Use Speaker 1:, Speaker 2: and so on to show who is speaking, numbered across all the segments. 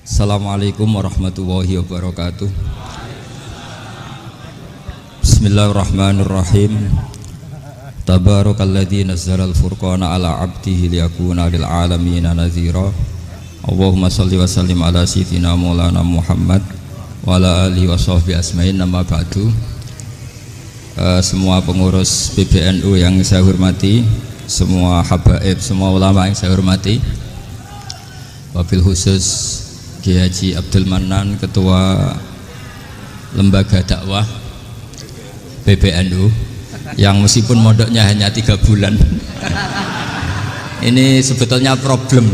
Speaker 1: Assalamualaikum warahmatullahi wabarakatuh. Bismillahirrahmanirrahim. Tabarakalladzi nazzalal furqana ala 'abdihi liyakuna lil 'alamin nadhira. Allahumma shalli wa sallim ala sayyidina Maulana Muhammad wa ala alihi wa sahbihi asma'in. Nama ba'du. Semua pengurus PBNU yang saya hormati, semua habaib, semua ulama yang saya hormati, wabil khusus Kiai Haji Abdul Manan, Ketua Lembaga Dakwah PBNU, yang meskipun mondoknya hanya 3 bulan ini sebetulnya problem,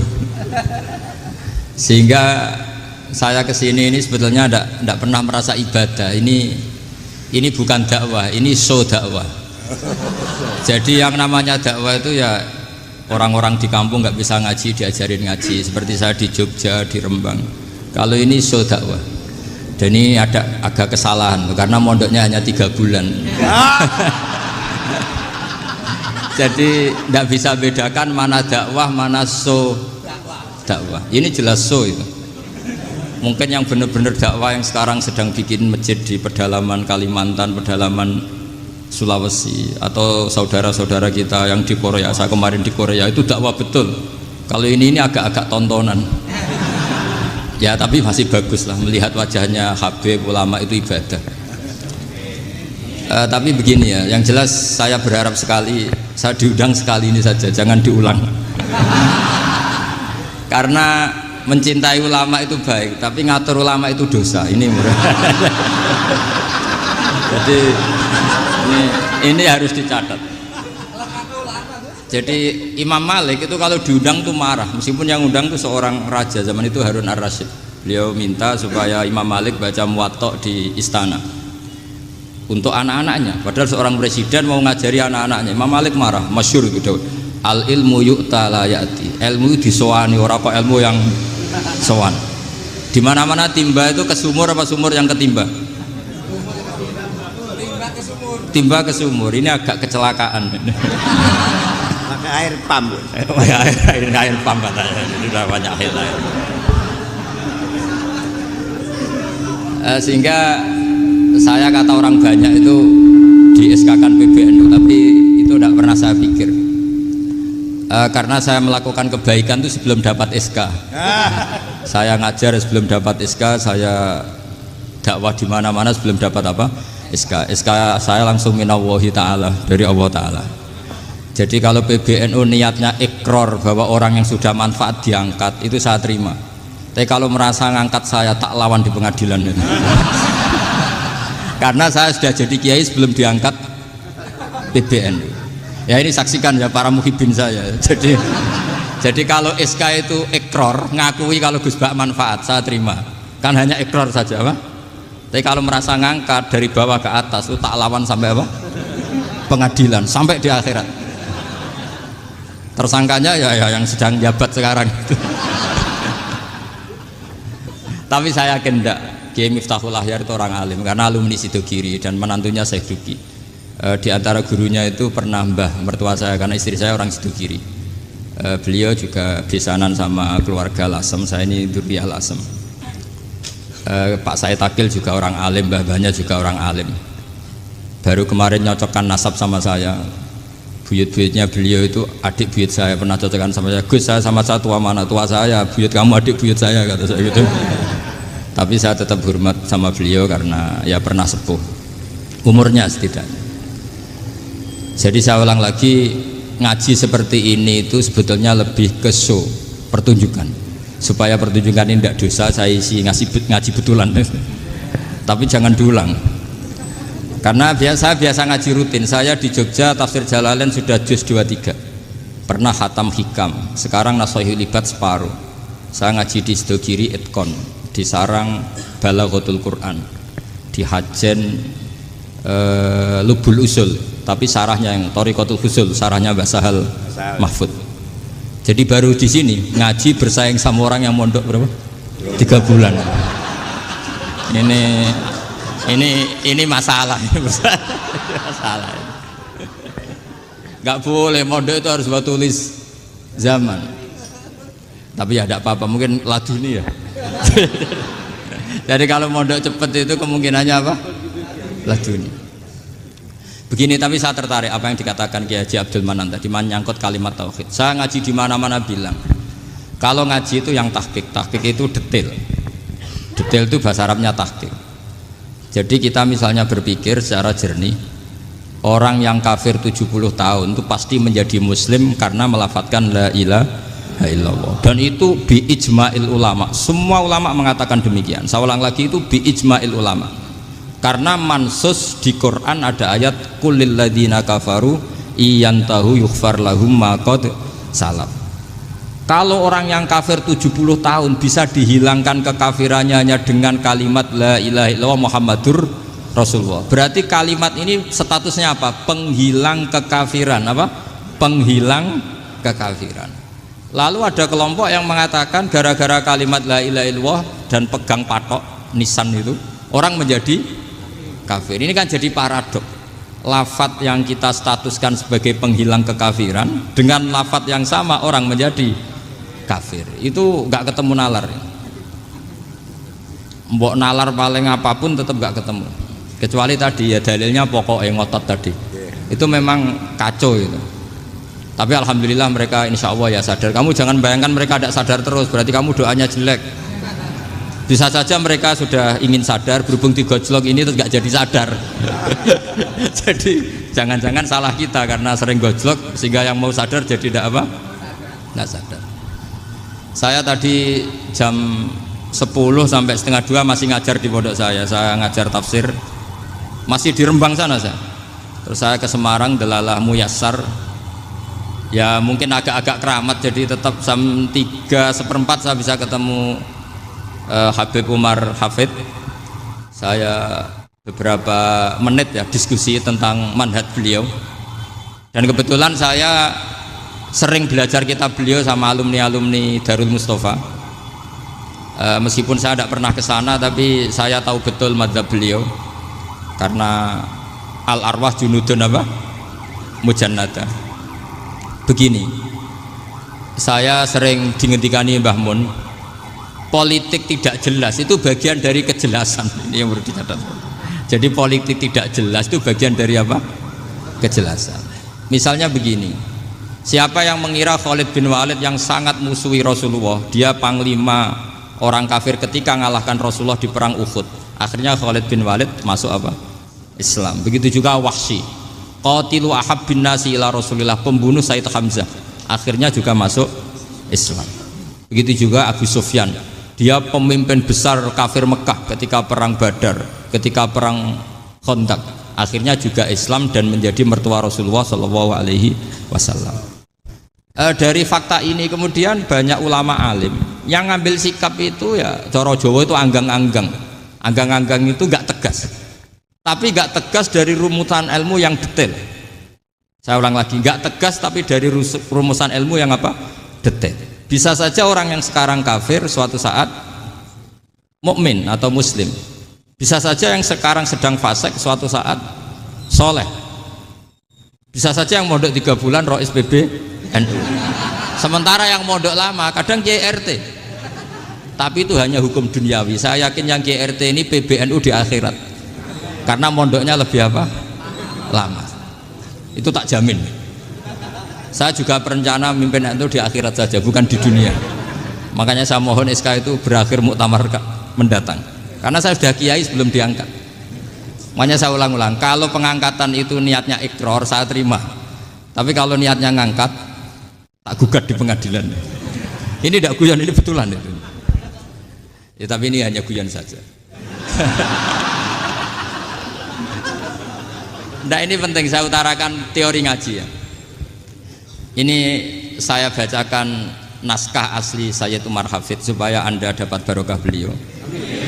Speaker 1: sehingga saya kesini ini sebetulnya tidak pernah merasa ibadah. Ini bukan dakwah, ini show dakwah. Jadi yang namanya dakwah itu ya orang-orang di kampung nggak bisa ngaji, diajarin ngaji. Seperti saya di Jogja, di Rembang. Kalau ini show dakwah. Dan ini ada agak kesalahan karena mondoknya hanya 3 bulan. Jadi tidak bisa bedakan mana dakwah, mana show dakwah. Ini jelas show itu. Mungkin yang benar-benar dakwah yang sekarang sedang bikin masjid di pedalaman Kalimantan, pedalaman Sulawesi, atau saudara-saudara kita yang di Korea. Saya kemarin di Korea, itu dakwah betul. Kalau ini agak-agak tontonan. Ya tapi masih bagus lah, melihat wajahnya habib ulama itu ibadah. Tapi begini ya, yang jelas saya berharap sekali, saya diundang sekali ini saja, jangan diulang. Karena mencintai ulama itu baik, tapi ngatur ulama itu dosa. Ini jadi ini harus dicatat. Jadi Imam Malik itu kalau diundang tuh marah, meskipun yang undang itu seorang raja zaman itu, Harun ar-Rasyid. Beliau minta supaya Imam Malik baca Muwatta di istana untuk anak-anaknya, padahal seorang presiden mau ngajari anak-anaknya. Imam Malik marah, masyhur itu, al ilmu yu'ta la ya'ti, ilmu disowani, ora kok ilmu yang sowan. Di mana-mana timba itu ke sumur apa sumur yang ketimba? Timba ke sumur. Ini agak kecelakaan.
Speaker 2: Pakai air pam.
Speaker 1: air pam katanya. Ini udah banyak air. Sehingga saya kata orang banyak itu di SK-kan PBNU, tapi itu tidak pernah saya pikir. Karena saya melakukan kebaikan itu sebelum dapat SK. Saya ngajar sebelum dapat SK, saya dakwah di mana-mana sebelum dapat apa? SK. SK saya langsung minallahi ta'ala, dari Allah ta'ala. Jadi kalau PBNU niatnya ikrar bahwa orang yang sudah manfaat diangkat, itu saya terima. Tapi kalau merasa ngangkat saya, tak lawan di pengadilan. Karena saya sudah jadi kiai sebelum diangkat PBNU. Ya ini saksikan ya para muhibin saya. Jadi kalau SK itu ikrar, ngakui kalau Gus Bak manfaat, saya terima. Kan hanya ikrar saja, apa? Tapi kalau merasa ngangkat dari bawah ke atas, itu tak lawan sampai apa? Pengadilan, sampai di akhirat. Tersangkanya ya yang sedang jabat sekarang itu. Tapi saya yakin enggak, Kiai Miftahul Ahyar itu orang alim, karena alumni Sidogiri dan menantunya Syekh Duki. Di antara gurunya itu pernah mbah mertua saya, karena istri saya orang Sidogiri. Beliau juga besanan sama keluarga Lasem, saya ini Durriyah Lasem. Pak Said Akil juga orang alim, mbah-mbahnya juga orang alim. Baru kemarin nyocokkan nasab sama saya. Buyut-buyutnya beliau itu adik buyut saya, pernah cocokkan sama saya. Gus, saya sama saya tua mana? Tua saya, buyut kamu adik buyut saya, kata saya gitu. Tapi saya tetap hormat sama beliau karena ya pernah sepuh umurnya setidaknya. Jadi saya ulang lagi, ngaji seperti ini itu sebetulnya lebih ke show, pertunjukan, supaya pertunjukan ini tidak dosa. Saya isi ngaji betulan. Tapi jangan diulang, karena biasa ngaji rutin. Saya di Jogja tafsir Jalalain sudah juz 23, pernah khatam hikam, sekarang Nashahul Ibad separuh. Saya ngaji di Sidogiri Itkon, di Sarang Balaghatul Quran, di Hajen Lubul Usul, tapi sarahnya yang Thariqatul Usul, sarahnya Mbah Sahal Mahfud. Jadi baru di sini ngaji bersaing sama orang yang mondok berapa? 3 bulan. Ini masalah. Masalah. Gak boleh mondok itu harus buat tulis zaman. Tapi ya tidak apa-apa, mungkin laduni ya. Jadi kalau mondok cepet itu kemungkinannya apa? Laduni. Begini, tapi saya tertarik apa yang dikatakan Kiai Haji Abdul Manan tadi menyangkut kalimat tauhid. Saya ngaji di mana-mana bilang, kalau ngaji itu yang tahqiq itu detail. Detail itu bahasa Arabnya tahqiq. Jadi kita misalnya berpikir secara jernih, orang yang kafir 70 tahun itu pasti menjadi muslim karena melafadzkan la ilaha illallah. Dan itu bi ijma'il ulama. Semua ulama mengatakan demikian. Saya ulang lagi, itu bi ijma'il ulama. Karena mansus di Quran ada ayat kulil ladina kafaru iyantahu yughfar lahum ma qad salaf. Kalau orang yang kafir 70 tahun bisa dihilangkan kekafirannya hanya dengan kalimat la ilaha illallah Muhammadur Rasulullah. Berarti kalimat ini statusnya apa? Penghilang kekafiran, apa? Penghilang kekafiran. Lalu ada kelompok yang mengatakan gara-gara kalimat la ilaha illallah dan pegang patok nisan itu orang menjadi kafir. Ini kan jadi paradok. Lafat yang kita statuskan sebagai penghilang kekafiran dengan lafat yang sama orang menjadi kafir. Itu nggak ketemu nalar. Mbok nalar paling apapun tetap nggak ketemu. Kecuali tadi ya dalilnya pokok yang ngotot tadi. Itu memang kacau itu. Tapi alhamdulillah mereka insya Allah ya sadar. Kamu jangan bayangkan mereka tidak sadar terus, berarti kamu doanya jelek. Bisa saja mereka sudah ingin sadar, berhubung digojlok ini terus gak jadi sadar. Jadi jangan-jangan salah kita karena sering gojlok sehingga yang mau sadar jadi tidak apa? Nggak sadar. Saya tadi jam 10 sampai setengah 2 masih ngajar di pondok saya ngajar tafsir masih di Rembang sana saya. Terus saya ke Semarang Delalah Muyassar. Ya mungkin agak-agak keramat, jadi tetap jam 3:4 saya bisa ketemu Habib Umar Hafid. Saya beberapa menit ya diskusi tentang manhaj beliau, dan kebetulan saya sering belajar kitab beliau sama alumni-alumni Darul Mustafa. Meskipun saya tidak pernah ke sana, tapi saya tahu betul mazhab beliau karena al arwah junudun apa? Mujannada. Begini, saya sering dingendikani Mbah Mun, politik tidak jelas itu bagian dari kejelasan. Ini yang perlu dicatat. Jadi politik tidak jelas itu bagian dari apa? Kejelasan. Misalnya begini, siapa yang mengira Khalid bin Walid yang sangat musuhi Rasulullah, dia panglima orang kafir ketika mengalahkan Rasulullah di perang Uhud, akhirnya Khalid bin Walid masuk apa? Islam. Begitu juga Wahsy, qatilu ahabbin nasi ila Rasulillah, pembunuh Said Hamzah, akhirnya juga masuk Islam. Begitu juga Abu Sufyan, dia pemimpin besar kafir Mekah ketika perang Badar, ketika perang Khandaq, akhirnya juga Islam dan menjadi mertua Rasulullah Shallallahu Alaihi Wasallam. Dari fakta ini kemudian banyak ulama alim yang ngambil sikap itu ya coro Jawa itu anggang-anggang. Anggang-anggang itu gak tegas, tapi gak tegas dari rumusan ilmu yang detail. Saya ulang lagi, gak tegas tapi dari rumusan ilmu yang apa? Detail. Bisa saja orang yang sekarang kafir suatu saat mukmin atau muslim. Bisa saja yang sekarang sedang fasik suatu saat soleh. Bisa saja yang mondok 3 bulan rois PB NU. Sementara yang mondok lama kadang Kiai RT. Tapi itu hanya hukum duniawi. Saya yakin yang Kiai RT ini PBNU di akhirat. Karena mondoknya lebih apa? Lama. Itu tak jamin. Saya juga berencana mimpin NU di akhirat saja, bukan di dunia. Makanya saya mohon SK itu berakhir muktamar mendatang. Karena saya sudah kiai sebelum diangkat. Makanya saya ulang-ulang, kalau pengangkatan itu niatnya ikror, saya terima. Tapi kalau niatnya ngangkat, tak gugat di pengadilan. Ini tidak guyon, ini betulan itu. Ya, tapi ini hanya guyon saja. Nah, ini penting saya utarakan teori ngaji ya. Ini saya bacakan naskah asli Sayyid Umar Hafid supaya Anda dapat barokah beliau.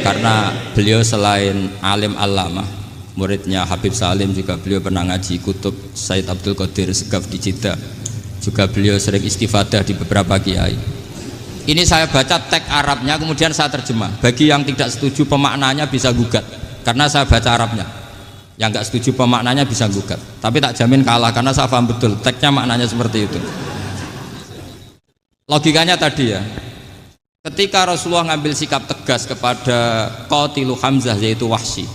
Speaker 1: Karena beliau selain alim allamah, muridnya Habib Salim, juga beliau pernah ngaji kutub Sayyid Abdul Qadir Segaf di Jeddah. Juga beliau sering istifadah di beberapa kiai. Ini saya baca teks Arabnya, kemudian saya terjemah. Bagi yang tidak setuju pemaknanya bisa gugat, karena saya baca Arabnya. Yang nggak setuju pemaknanya bisa gugat, tapi tak jamin kalah karena saya paham betul teksnya maknanya seperti itu. Logikanya tadi ya, ketika Rasulullah ngambil sikap tegas kepada qatilu Hamzah yaitu Wahsy,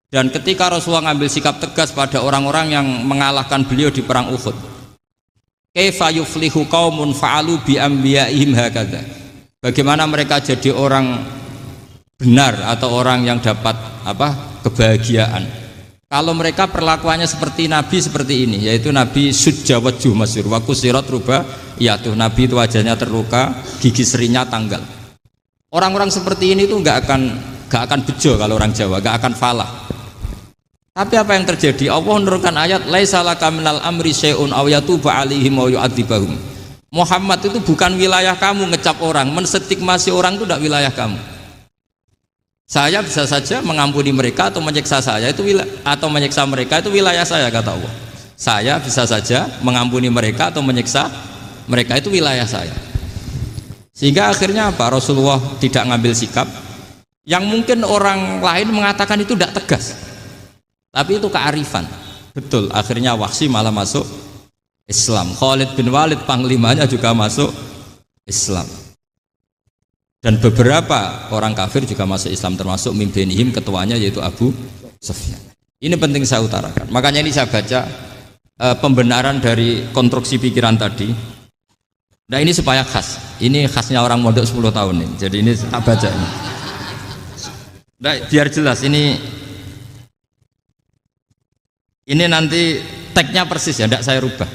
Speaker 1: dan ketika Rasulullah ngambil sikap tegas pada orang-orang yang mengalahkan beliau di perang Uhud, kaifa yuflihu qaumun fa'alu bi anbiya'ihim hakadha, bagaimana mereka jadi orang benar atau orang yang dapat kebahagiaan kalau mereka perlakuannya seperti Nabi seperti ini, yaitu Nabi sujja wajhuh masyhur wa kusirat ruba, yaitu Nabi itu wajahnya terluka, gigi serinya tanggal. Orang-orang seperti ini tuh nggak akan bejo kalau orang Jawa, nggak akan falah. Tapi apa yang terjadi? Allah menurunkan ayat laisa laka minal amri syai'un aw yatuba 'alaihim aw yu'adzibahum. Muhammad itu bukan wilayah kamu ngecap orang, menstigmasi orang itu tidak wilayah kamu. Saya bisa saja mengampuni mereka atau menyiksa saya itu atau menyiksa mereka itu wilayah saya, kata Allah. Saya bisa saja mengampuni mereka atau menyiksa mereka itu wilayah saya. Sehingga akhirnya apa? Rasulullah tidak ngambil sikap yang mungkin orang lain mengatakan itu tidak tegas, tapi itu kearifan. Betul, akhirnya Wahsy malah masuk Islam. Khalid bin Walid panglimanya juga masuk Islam. Dan beberapa orang kafir juga masuk Islam, termasuk mimbenihim, ketuanya yaitu Abu Sufyan. Ini penting saya utarakan. Makanya ini saya baca pembenaran dari konstruksi pikiran tadi. Nah ini supaya khas. Ini khasnya orang mondok 10 tahun ini. Jadi ini tak baca ini. Nah, biar jelas ini nanti tagnya persis ya, tidak saya rubah.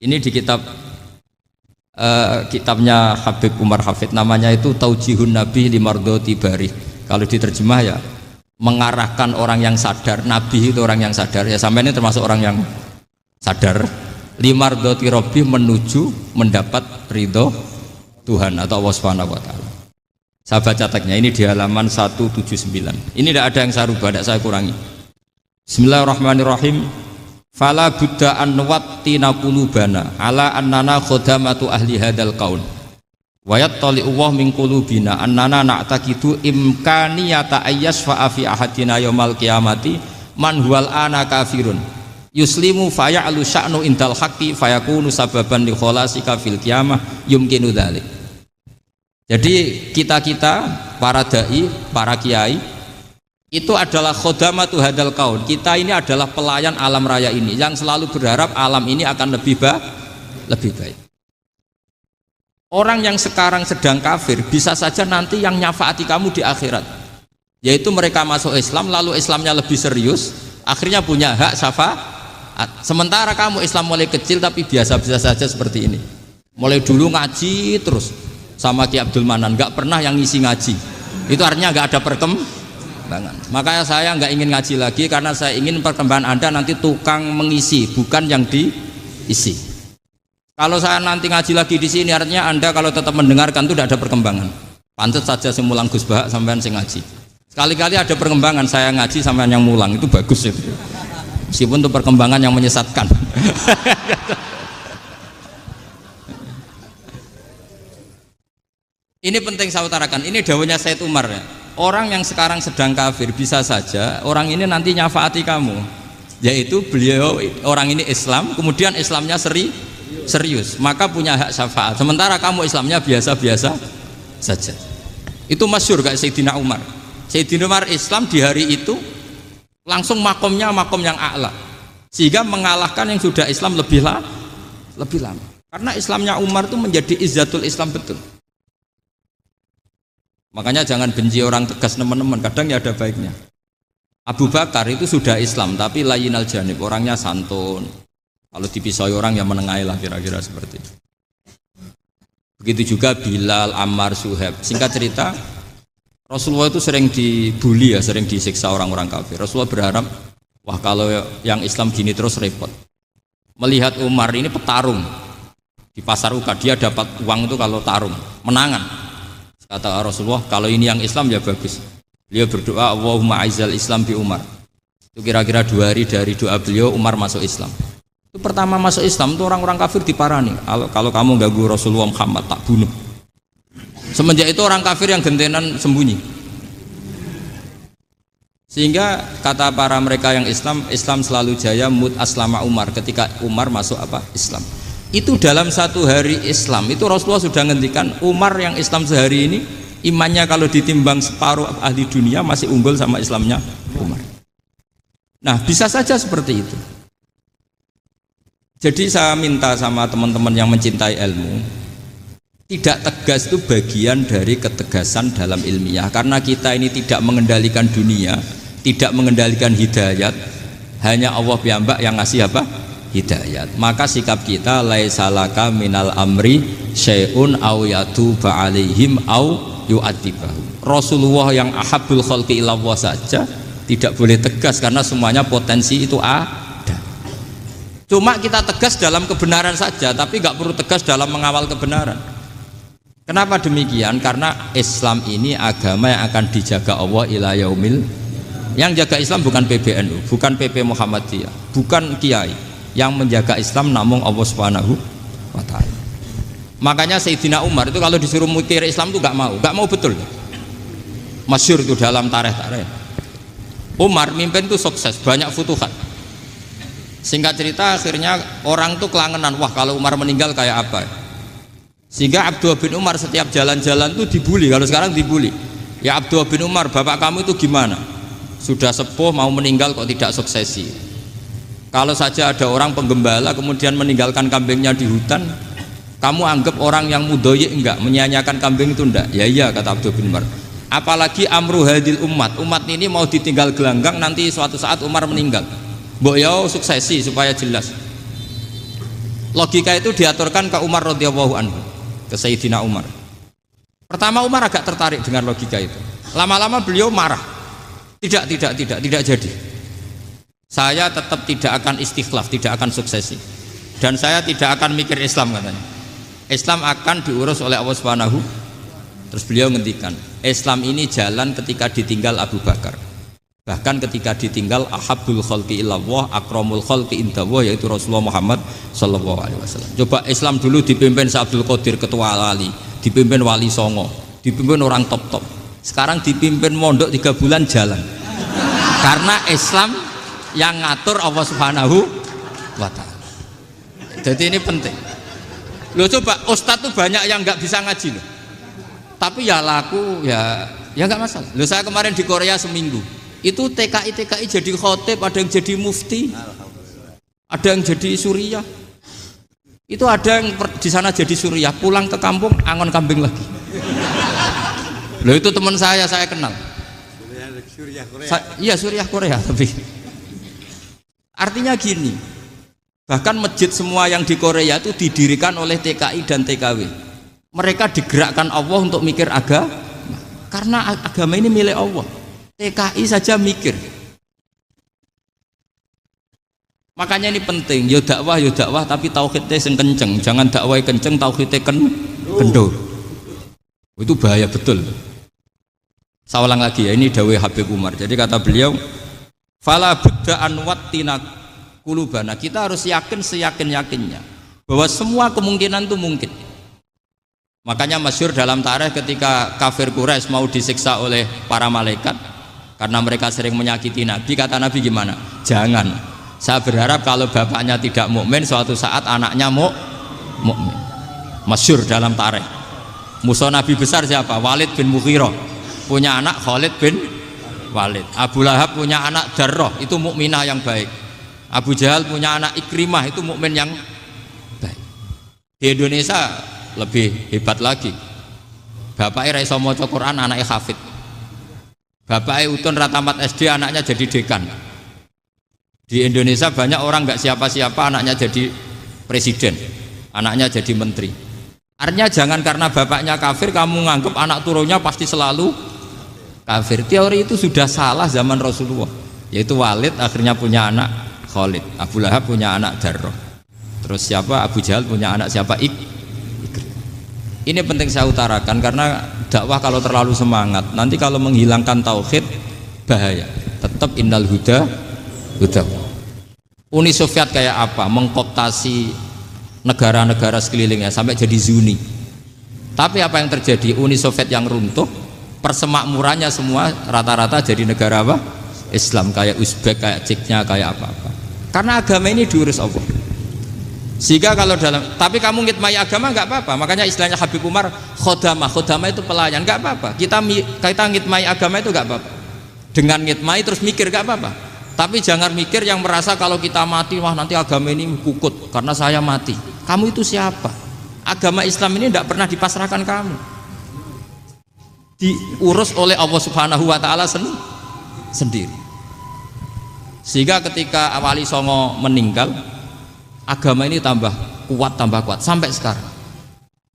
Speaker 1: Ini di kitabnya Habib Umar Hafid, namanya itu Taujihun Nabi Limardoti Bari. Kalau diterjemah ya mengarahkan orang yang sadar. Nabi itu orang yang sadar ya, sampai ini termasuk orang yang sadar. Limardoti Robbi, menuju mendapat ridho Tuhan atau Allah Subhanahu wa Ta'ala. Saya baca tagnya ini di halaman 179. Ini tidak ada yang saya rubah, tidak saya kurangi. Bismillahirrahmanirrahim. Fala buddha an nuwattina qulubana ala annana khodamatu ahli hadal qaul wa yattali Allah min qulubina annana na'taqidu imkaniyata ayyasfa'a fi ahadina yaumal qiyamati man huwal ana kafirun yuslimu faya'lu sya'nu indal haqqi fayakunu sababan li kholasika fil qiyamah yumkinu dzalik. Jadi kita para dai, para kiai itu adalah khodamatu hadal kaun. Kita ini adalah pelayan alam raya ini yang selalu berharap alam ini akan lebih baik. Orang yang sekarang sedang kafir bisa saja nanti yang nyafaati kamu di akhirat, yaitu mereka masuk Islam lalu Islamnya lebih serius, akhirnya punya hak syafaat. Sementara kamu Islam mulai kecil tapi biasa-biasa saja seperti ini, mulai dulu ngaji terus sama Ki Abdul Manan, nggak pernah yang ngisi ngaji. Itu artinya nggak ada perkembangan. Makanya saya nggak ingin ngaji lagi, karena saya ingin perkembangan Anda nanti tukang mengisi, bukan yang diisi. Kalau saya nanti ngaji lagi di sini, artinya Anda kalau tetap mendengarkan itu tidak ada perkembangan. Pantes saja semulang Gus Bahak sampean sing ngaji. Sekali-kali ada perkembangan, saya ngaji sampean yang mulang, itu bagus itu. Meskipun itu perkembangan yang menyesatkan. Ini penting saya utarakan. Ini dawuhnya Said Umar ya. Orang yang sekarang sedang kafir bisa saja orang ini nanti nyafaati kamu, yaitu beliau orang ini Islam, kemudian Islamnya serius, maka punya hak syafaat. Sementara kamu Islamnya biasa-biasa saja. Itu masyhur kayak Sayyidina Umar. Sayyidina Umar Islam di hari itu langsung makomnya makom yang a'la, sehingga mengalahkan yang sudah Islam lebih lama. Karena Islamnya Umar itu menjadi izzatul Islam betul. Makanya jangan benci orang tegas teman-teman, kadang ya ada baiknya. Abu Bakar itu sudah Islam tapi layinal janib, orangnya santun. Kalau dipisoi orang yang menengahi lah, kira-kira seperti itu. Begitu juga Bilal, Ammar, Suhaib. Singkat cerita, Rasulullah itu sering dibully ya, sering disiksa orang-orang kafir. Rasulullah berharap, wah kalau yang Islam gini terus repot. Melihat Umar ini petarung di pasar Uka, dia dapat uang itu kalau tarung, menangan. Kata Rasulullah, kalau ini yang Islam ya bagus. Beliau berdoa, Allahumma aizal Islam bi Umar. Itu kira-kira 2 hari dari doa beliau, Umar masuk Islam. Itu pertama masuk Islam itu orang-orang kafir diparani. Kalau kamu ganggu Rasulullah Muhammad tak bunuh. Semenjak itu orang kafir yang gentenan sembunyi. Sehingga kata para mereka yang Islam, Islam selalu jaya mut aslama Umar, ketika Umar masuk Islam. Itu dalam satu hari Islam itu Rasulullah sudah ngendikan Umar yang Islam sehari ini imannya kalau ditimbang separuh ahli dunia masih unggul sama Islamnya Umar. Nah bisa saja seperti itu. Jadi saya minta sama teman-teman yang mencintai ilmu, tidak tegas itu bagian dari ketegasan dalam ilmiah, karena kita ini tidak mengendalikan dunia, tidak mengendalikan hidayat, hanya Allah piyambak yang ngasih apa? Hidayat. Maka sikap kita laisalaka minal amri syai'un aw yatuba alaihim aw yu'adzibahum. Rasulullah yang ahabbul khalqi ilallah saja tidak boleh tegas karena semuanya potensi itu ada. Cuma kita tegas dalam kebenaran saja, tapi nggak perlu tegas dalam mengawal kebenaran. Kenapa demikian? Karena Islam ini agama yang akan dijaga Allah ila yaumil. Yang jaga Islam bukan PBNU, bukan PP Muhammadiyah, bukan kiai. Yang menjaga Islam namun Allah Subhanahu wa ta'ala. Makanya Sayyidina Umar itu kalau disuruh mikir Islam itu gak mau betul. Masyhur itu dalam tarikh-tarikh. Umar mimpin itu sukses, banyak futuhat. Singkat cerita akhirnya orang itu kelangenan, wah kalau Umar meninggal kayak apa. Sehingga Abdullah bin Umar setiap jalan-jalan itu dibully, kalau sekarang dibully. Ya Abdullah bin Umar, bapak kamu itu gimana? Sudah sepuh mau meninggal kok tidak suksesi. Kalau saja ada orang penggembala kemudian meninggalkan kambingnya di hutan, kamu anggap orang yang mudoyik enggak, menyanyiakan kambing itu enggak? Ya iya, kata Abdul bin Umar. Apalagi amru hadil umat ini mau ditinggal gelanggang, nanti suatu saat Umar meninggal. Mbok ya suksesi supaya jelas. Logika itu diaturkan ke Umar radhiyallahu anhu, ke Sayyidina Umar. Pertama Umar agak tertarik dengan logika itu. Lama-lama beliau marah. Tidak jadi. Saya tetap tidak akan istikhlaf, tidak akan suksesi, dan saya tidak akan mikir Islam, katanya. Islam akan diurus oleh Allah Subhanahu. Terus beliau ngendikan, Islam ini jalan ketika ditinggal Abu Bakar, bahkan ketika ditinggal ahabbul khalqi ilallah akramul khalqi indallah, yaitu Rasulullah Muhammad sallallahu alaihi wasallam. Coba Islam dulu dipimpin Abdul Qadir ketua wali, dipimpin Wali Songo, dipimpin orang top. Sekarang dipimpin mondok 3 bulan jalan. Karena Islam yang ngatur Allah Subhanahu wa ta'ala. Jadi ini penting. Loh coba ustadz tuh banyak yang nggak bisa ngaji loh. Tapi ya laku ya nggak masalah. Loh saya kemarin di Korea seminggu. Itu TKI jadi khotib, ada yang jadi mufti, ada yang jadi suriah. Itu ada yang di sana jadi suriah, pulang ke kampung angon kambing lagi. Loh itu teman saya kenal. Suriah Korea. Iya suriah Korea tapi. Artinya gini, bahkan masjid semua yang di Korea itu didirikan oleh TKI dan TKW. Mereka digerakkan Allah untuk mikir agama, karena agama ini milik Allah. TKI saja mikir. Makanya ini penting, yo dakwah tapi tauhidnya sing kenceng, jangan dakwah kenceng tauhidnya kendor. Itu bahaya betul. Saya ulang lagi ya, ini dawuh Habib Umar. Jadi kata beliau, fala buddha anwattina kulubana, kita harus yakin seyakin-yakinnya bahwa semua kemungkinan itu mungkin. Makanya masyhur dalam tarikh ketika kafir Quraisy mau disiksa oleh para malaikat karena mereka sering menyakiti Nabi, kata Nabi gimana? Jangan. Saya berharap kalau bapaknya tidak mukmin, suatu saat anaknya mukmin. Masyhur dalam tarikh. Musuh Nabi besar siapa? Walid bin Mughirah. Punya anak Khalid bin Walid. Abu Lahab punya anak Darrah, itu mukminah yang baik. Abu Jahal punya anak Ikrimah, itu mukmin yang baik. Di Indonesia lebih hebat lagi. Bapaknya ra iso maca Quran, anaknya hafid. Bapaknya utun ra tamat SD, anaknya jadi dekan. Di Indonesia banyak orang nggak siapa-siapa, anaknya jadi presiden, anaknya jadi menteri. Artinya jangan karena bapaknya kafir kamu nganggep anak turunnya pasti selalu kafir. Teori itu sudah salah zaman Rasulullah. Yaitu Walid akhirnya punya anak Khalid, Abu Lahab punya anak Darrah. Terus siapa? Abu Jahal punya anak siapa? Ini penting saya utarakan karena dakwah kalau terlalu semangat, nanti kalau menghilangkan tauhid bahaya. Tetap innal huda. Uni Soviet kayak apa? Mengkooptasi negara-negara sekelilingnya sampai jadi Zuni. Tapi apa yang terjadi? Uni Soviet yang runtuh, persemakmurannya semua rata-rata jadi negara apa? Islam, kayak Uzbek, kayak Ceknya, kayak apa-apa. Karena agama ini diurus Allah. Sehingga kalau tapi kamu ngitmai agama nggak apa-apa. Makanya istilahnya Habib Umar khodamah itu pelayan, nggak apa-apa. Kita ngitmai agama itu nggak apa-apa. Dengan ngitmai terus mikir nggak apa-apa. Tapi jangan mikir yang merasa kalau kita mati, wah nanti agama ini kukut karena saya mati. Kamu itu siapa? Agama Islam ini tidak pernah dipasrahkan kamu. Diurus oleh Allah Subhanahu wa taala sendiri. Sehingga ketika Wali Songo meninggal, agama ini tambah kuat sampai sekarang.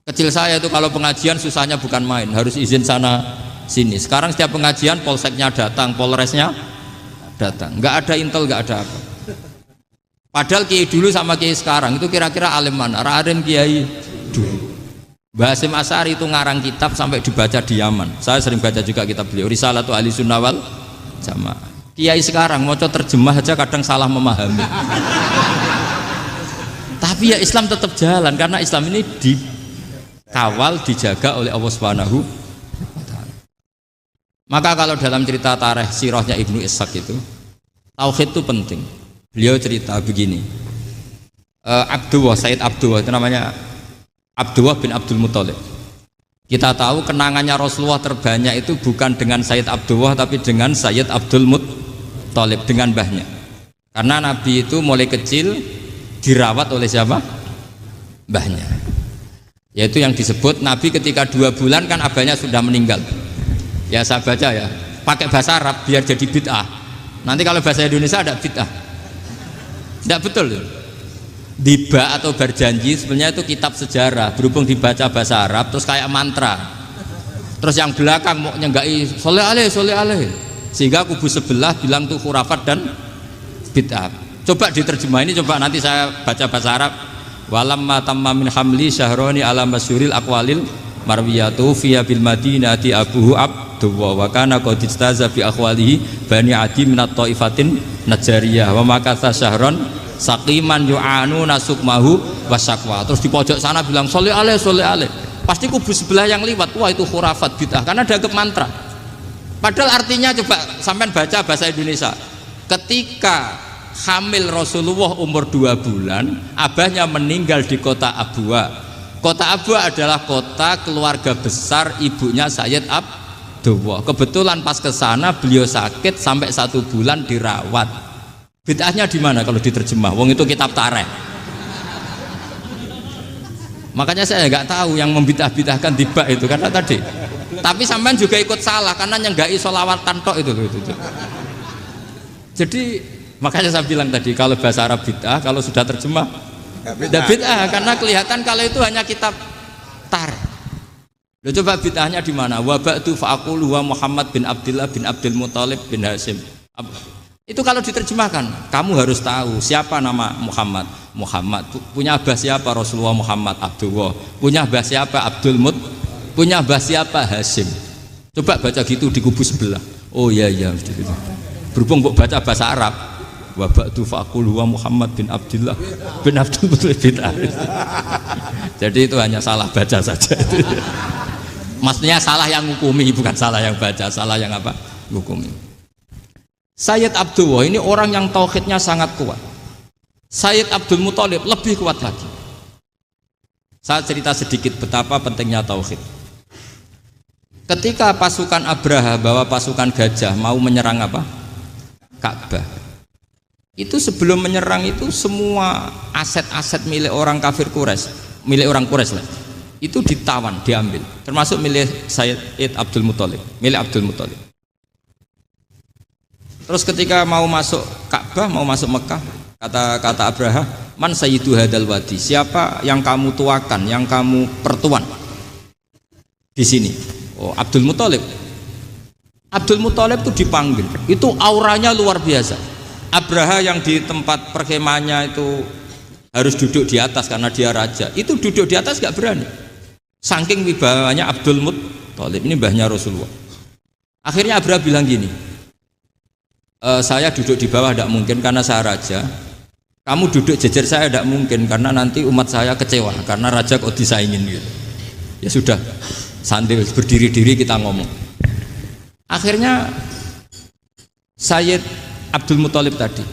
Speaker 1: Kecil saya itu kalau pengajian susahnya bukan main, harus izin sana sini. Sekarang setiap pengajian polseknya datang, polresnya datang, nggak ada intel, nggak ada apa. Padahal kiai dulu sama kiai sekarang itu kira-kira alim mana? Alim kiai dulu. Mbah Hasyim Asy'ari itu ngarang kitab sampai dibaca di Yaman. Saya sering baca juga kitab beliau, Risalatu Ahli Sunnah wal Jamaah. Kiai sekarang mau terjemah aja kadang salah memahami. Tapi ya Islam tetap jalan karena Islam ini dikawal, dijaga oleh Allah Subhanahu wa taala. Maka kalau dalam cerita tarikh sirahnya Ibnu Ishaq itu, tauhid itu penting. Beliau cerita begini. Sayyid Abdullah itu namanya Abdullah bin Abdul Muthalib. Kita tahu kenangannya Rasulullah terbanyak itu bukan dengan Sayyid Abdullah tapi dengan Sayyid Abdul Muthalib, dengan mbahnya. Karena Nabi itu mulai kecil dirawat oleh siapa? Mbahnya. Yaitu yang disebut Nabi ketika 2 bulan kan abahnya sudah meninggal. Ya saya baca ya, pakai bahasa Arab biar jadi bid'ah. Nanti kalau bahasa Indonesia ada bid'ah. Tidak betul. Diba atau berjanji sebenarnya itu kitab sejarah, berhubung dibaca bahasa Arab terus kayak mantra. Terus yang belakang mau nyenggai soleh aleh, sehingga kubu sebelah bilang tuh khurafat dan bid'ah. Coba diterjemah ini, coba nanti saya baca bahasa Arab. Walamma tamma min hamli syahroni ala masyuril aqwalil marwiyatu fiya bil madinati abuhu abdullah wa kana qad istaza bi akhwalihi bani adi minat taifatin najariyah wa makatha syahron saqiman yu'anu nasukmahu wasakwa. Terus di pojok sana bilang soleh aleh. Pasti kubu sebelah yang liwat, wah itu khurafat bid'ah karena dianggap mantra. Padahal artinya coba sampean baca bahasa Indonesia. Ketika hamil Rasulullah umur 2 bulan, abahnya meninggal di kota Abwa. Kota Abwa adalah kota keluarga besar ibunya Sayyid Abdullah. Kebetulan pas ke sana beliau sakit sampai 1 bulan dirawat. Bid'ahnya di mana kalau diterjemah? Wong itu kitab tarikh. Makanya saya nggak tahu yang membidah-bidahkan tiba itu karena tadi. Tapi sampean juga ikut salah karena nyenggai sholawatan tok itu. Jadi makanya saya bilang tadi kalau bahasa Arab bid'ah, kalau sudah terjemah tidak bid'ah karena kelihatan kalau itu hanya kitab tarikh. Loh, coba bid'ahnya di mana? Wa ba'du fa'aqulu wa Muhammad bin Abdullah bin Abdul Muthalib bin Hasyim. Itu kalau diterjemahkan, kamu harus tahu siapa nama Muhammad. Muhammad punya abah siapa? Rasulullah Muhammad Abdullah. Punya abah siapa? Abdul Mut. Punya abah siapa? Hasyim. Coba baca gitu di kubu sebelah. Oh iya gitu. Berhubung baca bahasa Arab. Wa ba'du fa'aqulu wa Muhammad bin Abdullah bin Abdul Muthalib bin Hasyim. Jadi itu hanya salah baca saja. Maksudnya salah yang hukumi, bukan salah yang baca, salah yang apa? Hukumi. Sayyid Abdullah ini orang yang tauhidnya sangat kuat. Sayyid Abdul Muthalib lebih kuat lagi. Saya cerita sedikit betapa pentingnya tauhid. Ketika pasukan Abraha bawa pasukan gajah mau menyerang apa? Ka'bah. Itu sebelum menyerang itu semua aset-aset milik orang kafir Quraisy, milik orang Quraisy lah. Itu ditawan, diambil. Termasuk milik Sayyid Abdul Muthalib, milik Abdul Muthalib. Terus ketika mau masuk Ka'bah, mau masuk Mekah, kata Abraha, man sayyidu hadal wadi, siapa yang kamu tuakan, yang kamu pertuan di sini? Oh, Abdul Muthalib. Abdul Muthalib itu dipanggil, itu auranya luar biasa. Abraha yang di tempat perkemahannya itu harus duduk di atas karena dia raja, itu duduk di atas gak berani. Saking wibawanya Abdul Muthalib, ini mbahnya Rasulullah. Akhirnya Abraha bilang gini, saya duduk di bawah tidak mungkin karena saya raja. Kamu duduk jejer saya tidak mungkin karena nanti umat saya kecewa karena raja kok disaingin gitu. Ya sudah, sambil berdiri-diri kita ngomong. Akhirnya Sayyid Abdul Muthalib tadi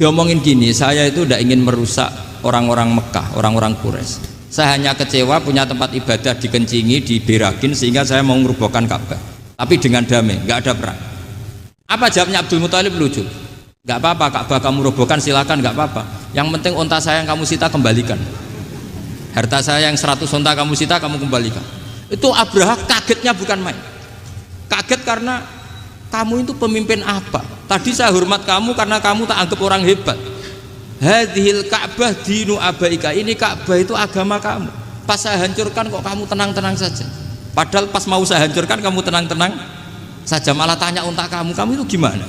Speaker 1: Diomongin gini, saya itu tidak ingin merusak orang-orang Mekah, orang-orang Quraisy. Saya hanya kecewa punya tempat ibadah dikencingi, diberagin sehingga saya mau merubuhkan Ka'bah. Tapi dengan damai, nggak ada perang. Apa jawabnya Abdul Muthalib? Lucu. Nggak apa-apa, Ka'bah kamu robohkan silakan, nggak apa-apa. Yang penting unta saya yang kamu sita kembalikan. Harta saya yang 100 unta kamu sita kamu kembalikan. Itu Abraha kagetnya bukan main. Kaget karena kamu itu pemimpin apa? Tadi saya hormat kamu karena kamu tak anggap orang hebat. Hadhil Ka'bah dinu abaika, ini Ka'bah itu agama kamu. Pas saya hancurkan kok kamu tenang-tenang saja. Padahal pas mau saya hancurkan kamu tenang-tenang saja, malah tanya unta kamu itu gimana?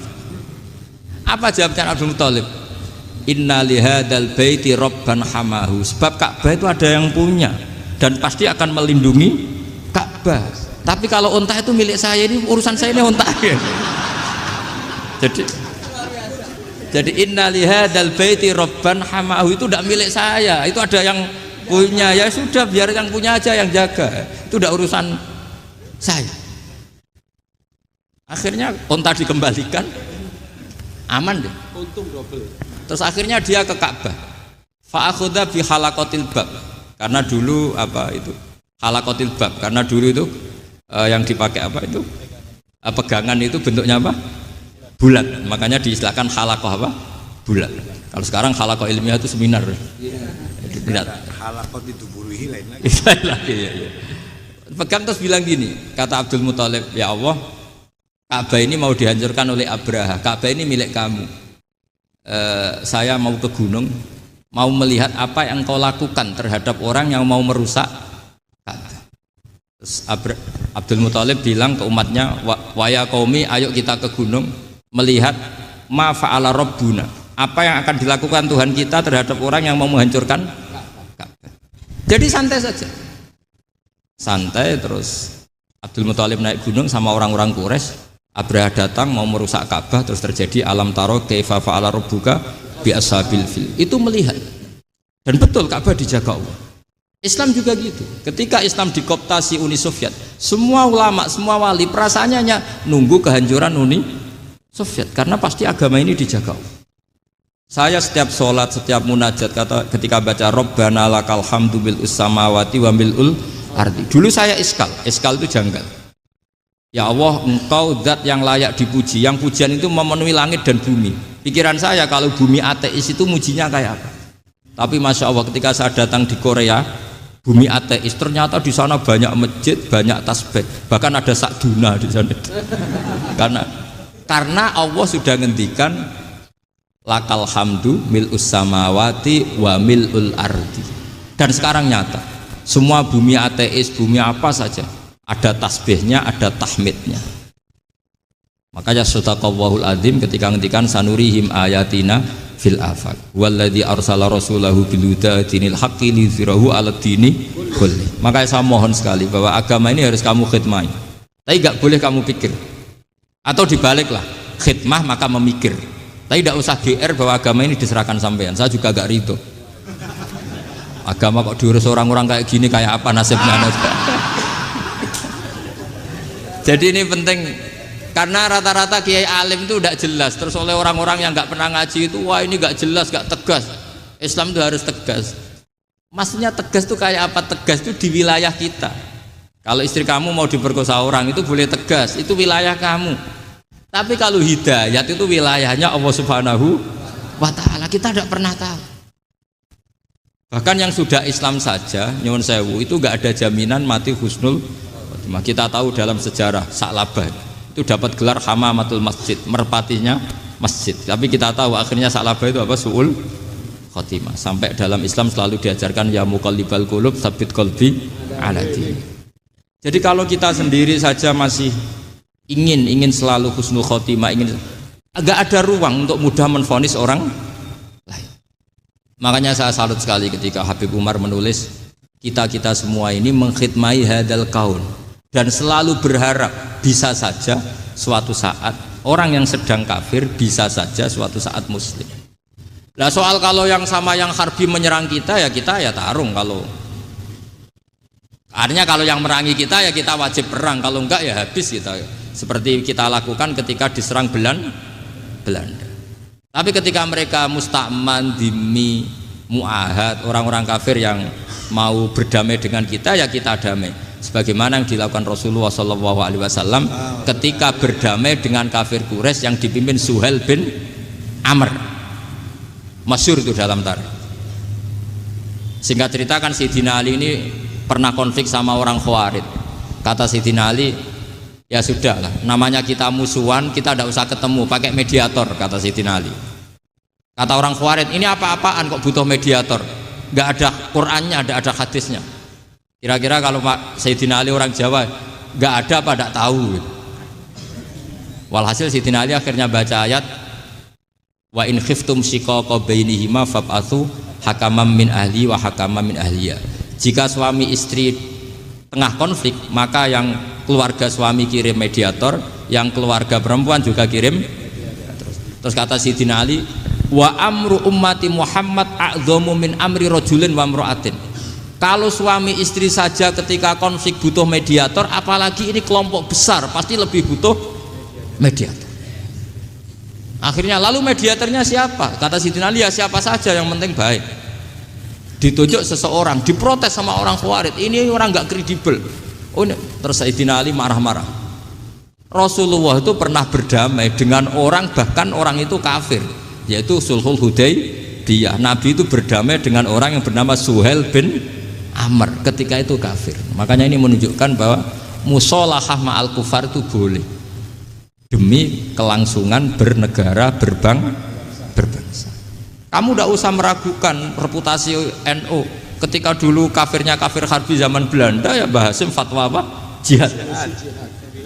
Speaker 1: Apa jawabnya Abdul Muthalib? Inna lihadal baiti robban hamahu. Sebab Ka'bah itu ada yang punya dan pasti akan melindungi Ka'bah. Tapi kalau unta itu milik saya, ini urusan saya, ini unta. Jadi inna lihadal baiti robban hamahu itu tidak milik saya, itu ada yang punya. Ya sudah, biar yang punya aja yang jaga, itu tidak urusan saya. Akhirnya unta dikembalikan, aman deh, untung double. Terus akhirnya dia ke Ka'bah, fa'akhudha bi halaqatil bab, karena dulu apa itu halaqatil bab, karena dulu itu yang dipakai apa itu pegangan itu bentuknya apa, bulat, makanya diistilahkan halaqah apa, bulat. Kalau sekarang halaqah ilmiah itu seminar. Tidak.
Speaker 2: Halaqah itu buruhi lain lagi.
Speaker 1: Ya. Pegang terus bilang gini, kata Abdul Muthalib, ya Allah, Ka'bah ini mau dihancurkan oleh Abraha, Ka'bah ini milik kamu. Saya mau ke gunung, mau melihat apa yang kau lakukan terhadap orang yang mau merusak Ka'bah. Terus Abdul Muthalib bilang ke umatnya, wa ya qaumi, ayo kita ke gunung melihat ma fa'ala rabbuna, apa yang akan dilakukan Tuhan kita terhadap orang yang mau menghancurkan Ka'bah. Jadi santai saja, santai. Terus Abdul Muthalib naik gunung sama orang-orang Quraisy. Abraha datang mau merusak Ka'bah, terus terjadi alam taro kaifa fa'ala rabbuka bi ashabil fil. Itu melihat, dan betul Ka'bah dijaga Allah. Islam juga gitu. Ketika Islam dikooptasi Uni Soviet, semua ulama, semua wali perasaannya hanya nunggu kehancuran Uni Soviet, karena pasti agama ini dijaga Allah. Saya setiap sholat, setiap munajat, ketika baca Rabbana lakal hamdu bil samawati wa mil'ul ardi. Dulu saya iskal itu janggal. Ya Allah, engkau zat yang layak dipuji, yang pujian itu memenuhi langit dan bumi. Pikiran saya kalau bumi ateis itu mujinya kayak apa? Tapi Masya Allah, ketika saya datang di Korea, bumi ateis, ternyata di sana banyak masjid, banyak tasbih, bahkan ada sakduna di sana. Karena Allah sudah ngendikan lakal hamdu mil'us samawati wa mil'ul ardi. Dan sekarang nyata, semua bumi ateis, bumi apa saja, ada tasbihnya, ada tahmidnya. Makanya sadaqallahul adzim ketika ngendikan sanurihim ayatina fil afaq walladzi arsala rasulahu bil huda dinil haqqi liyuzhirahu 'alad dini kulli. Makanya saya mohon sekali bahwa agama ini harus kamu khidmah. Tapi enggak boleh kamu pikir. Atau dibaliklah, khidmah maka memikir. Tapi tidak usah GR bahwa agama ini diserahkan sampean. Saya juga enggak ridho. Agama kok diurus orang-orang kayak gini, kayak apa nasibnya? Jadi ini penting, karena rata-rata kiai alim itu tidak jelas. Terus oleh orang-orang yang nggak pernah ngaji itu, wah ini nggak jelas, nggak tegas. Islam itu harus tegas. Maksudnya tegas itu kayak apa? Tegas itu di wilayah kita. Kalau istri kamu mau diperkosa orang itu boleh tegas, itu wilayah kamu. Tapi kalau hidayat itu wilayahnya Allah Subhanahu wa Ta'ala, kita tidak pernah tahu. Bahkan yang sudah Islam saja, nyuwun sewu, itu nggak ada jaminan mati husnul. Kita tahu dalam sejarah Sa'labah itu dapat gelar hamamatul masjid, merpatinya masjid. Tapi kita tahu akhirnya Sa'labah itu apa? Su'ul khotimah. Sampai dalam Islam selalu diajarkan ya muqallibal qulub tsabbit qalbi ala din. Jadi kalau kita sendiri saja masih ingin selalu husnul khotimah, agak ada ruang untuk mudah menvonis orang lain. Makanya saya salut sekali ketika Habib Umar menulis kita semua ini mengkhidmati hadal kaun, dan selalu berharap bisa saja suatu saat orang yang sedang kafir bisa saja suatu saat muslim. Nah soal kalau yang sama yang harbi menyerang kita ya tarung. Kalau artinya kalau yang merangi kita ya kita wajib perang, kalau enggak ya habis kita. Seperti kita lakukan ketika diserang Belanda. Tapi ketika mereka musta'man, dhimmi, mu'ahad, orang-orang kafir yang mau berdamai dengan kita, ya kita damai. Sebagaimana yang dilakukan Rasulullah SAW ketika berdamai dengan kafir Quraisy yang dipimpin Suhail bin Amr. Masyhur itu dalam tarikh. Singkat cerita kan Sayyidina Ali ini pernah konflik sama orang Khawarij. Kata Sayyidina Ali, ya sudah lah, namanya kita musuhan, kita tidak usah ketemu, pakai mediator, kata Sayyidina Ali. Kata orang Khawarij, ini apa-apaan kok butuh mediator, nggak ada Qur'annya, nggak ada hadisnya. Kira-kira kalau Pak Sayyidina Ali orang Jawa, nggak ada apa tidak tahu. Walhasil Sayyidina Ali akhirnya baca ayat, wa in khiftum shiqaqa bainihima fab'atsu hakamam min ahli wa hakamam min ahliya. Jika suami istri tengah konflik, maka yang keluarga suami kirim mediator, yang keluarga perempuan juga kirim. Terus kata Sayyidina Ali, wa amru ummati Muhammad a'dhamu min amri rajulin wa imra'atin. Kalau suami istri saja ketika konflik butuh mediator, apalagi ini kelompok besar pasti lebih butuh mediator. Akhirnya lalu mediatornya siapa? Kata Sayyidina Ali, ya siapa saja yang penting baik. Ditunjuk seseorang, diprotes sama orang Khawarij, ini orang nggak kredibel. Oh, terus Sayyidina Ali marah-marah. Rasulullah itu pernah berdamai dengan orang, bahkan orang itu kafir, yaitu Sulhul Hudaybiyah. Nabi itu berdamai dengan orang yang bernama Suhail bin Amr ketika itu kafir. Makanya ini menunjukkan bahwa musolahah ma'al kufar itu boleh demi kelangsungan bernegara, berbangsa. Kamu tidak usah meragukan reputasi NU. Ketika dulu kafirnya kafir harbi zaman Belanda, ya Mbah Hasim fatwa apa? Jihad.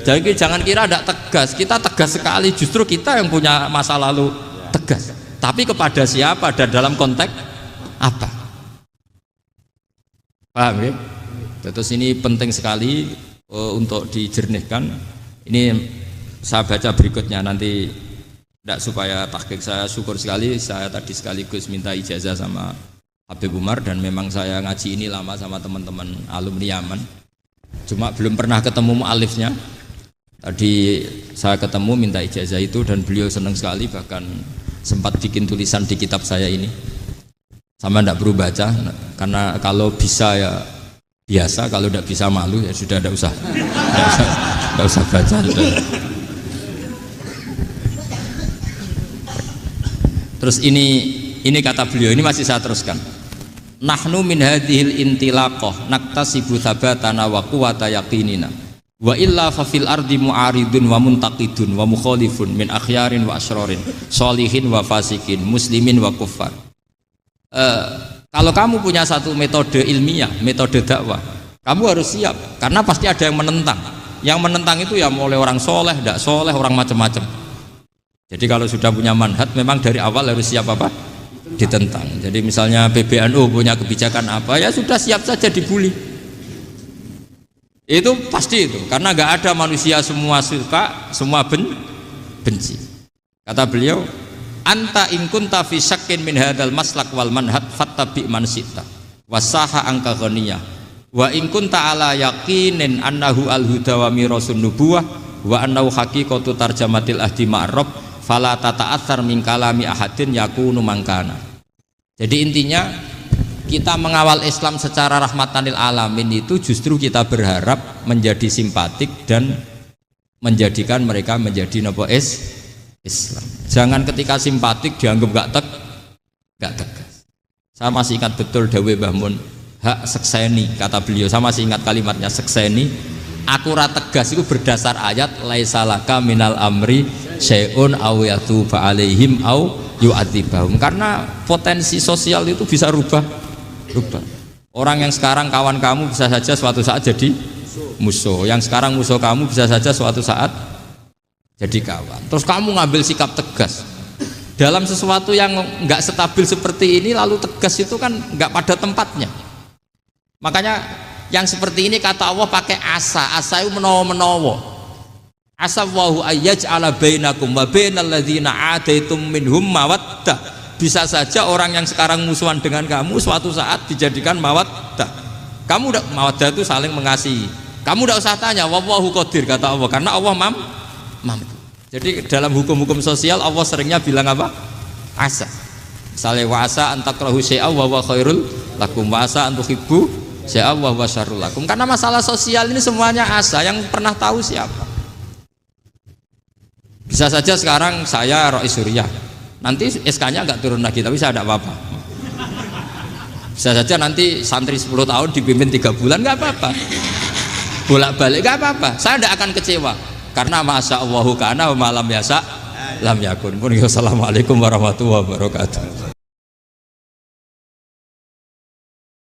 Speaker 1: Jadi jangan kira tidak tegas, kita tegas sekali, justru kita yang punya masa lalu tegas. Tapi kepada siapa dan dalam konteks apa? Paham ya? Terus ini penting sekali untuk dijernihkan. Ini saya baca berikutnya nanti, tidak supaya tahqiq. Saya syukur sekali, saya tadi sekaligus minta ijazah sama Habib Umar, dan memang saya ngaji ini lama sama teman-teman alumni Yaman, cuma belum pernah ketemu mu'alifnya. Tadi saya ketemu minta ijazah itu, dan beliau senang sekali, bahkan sempat bikin tulisan di kitab saya ini. Sama tidak perlu baca, karena kalau bisa ya biasa, kalau tidak bisa malu ya sudah, tidak usah baca sudah. Terus ini kata beliau, ini masih saya teruskan. Nahnu min hadhil intilaqah naktasibu thabatana wa quwwata yaqinina wa illa fa fil ardi mu'aridun wa muntaqidun wa mukhalifun min akhyarin wa asrarin sholihin wa fasikin muslimin wa kuffar. Kalau kamu punya satu metode ilmiah, metode dakwah, kamu harus siap, karena pasti ada yang menentang. Yang menentang itu ya mulai orang soleh, tidak soleh, orang macam-macam. Jadi kalau sudah punya manhaj, memang dari awal harus siap apa? Ditentang. Jadi misalnya PBNU punya kebijakan apa, ya sudah siap saja dibully. Itu pasti itu, karena nggak ada manusia semua suka, semua benci. Kata beliau, anta in kunta fi syakkin min hadzal maslak wal manhaj fattabi man syi'ta wasaha angka ghaniyah wa in kunta ala yaqinin annahu al huda wa mirasun nubuwah wa annahu haqiqatu tarjamatil ahdi ma'rab fala tata'atsar min kalami ahadin yakunu mangkana. Jadi intinya kita mengawal Islam secara rahmatan lil alamin itu justru kita berharap menjadi simpatik dan menjadikan mereka menjadi napa Islam. Jangan ketika simpatik dianggap gak tegas. Saya masih ingat betul dawe Mbah Mun, hak sekseni, kata beliau. Saya masih ingat kalimatnya, sekseni. Akurat tegas itu berdasar ayat laisalaka minal amri syai'un aw yatuba alaihim aw yu'adzibahum. Karena potensi sosial itu bisa rubah. Orang yang sekarang kawan kamu bisa saja suatu saat jadi musuh. Yang sekarang musuh kamu bisa saja suatu saat jadi kawan. Terus kamu ngambil sikap tegas dalam sesuatu yang nggak stabil seperti ini, lalu tegas itu kan nggak pada tempatnya. Makanya yang seperti ini kata Allah pakai asa itu menawa. Asa wahu ayyaj'ala bainakum wa bainal ladzina adaitum minhum mawaddah. Bisa saja orang yang sekarang musuhan dengan kamu suatu saat dijadikan mawaddah. Kamu udah mawaddah itu saling mengasihi. Kamu udah usah tanya, wallahu qadir, kata Allah, karena Allah mampu. Jadi dalam hukum-hukum sosial Allah seringnya bilang apa? asa. Misalnya wasa antakrahu syai'a wa huwa khairul lakum, wasa antuhibbu syai'a wa huwa syarrul lakum. Karena masalah sosial ini semuanya asa, yang pernah tahu siapa. Bisa saja sekarang saya Rois Suriah, nanti SK-nya nggak turun lagi, tapi saya tidak apa-apa. Bisa saja nanti santri 10 tahun dipimpin 3 bulan, nggak apa-apa. Bolak-balik nggak apa-apa, saya tidak akan kecewa. Karena masya Allahu kana wa malam yasa lam yakun. Assalamualaikum warahmatullahi wabarakatuh.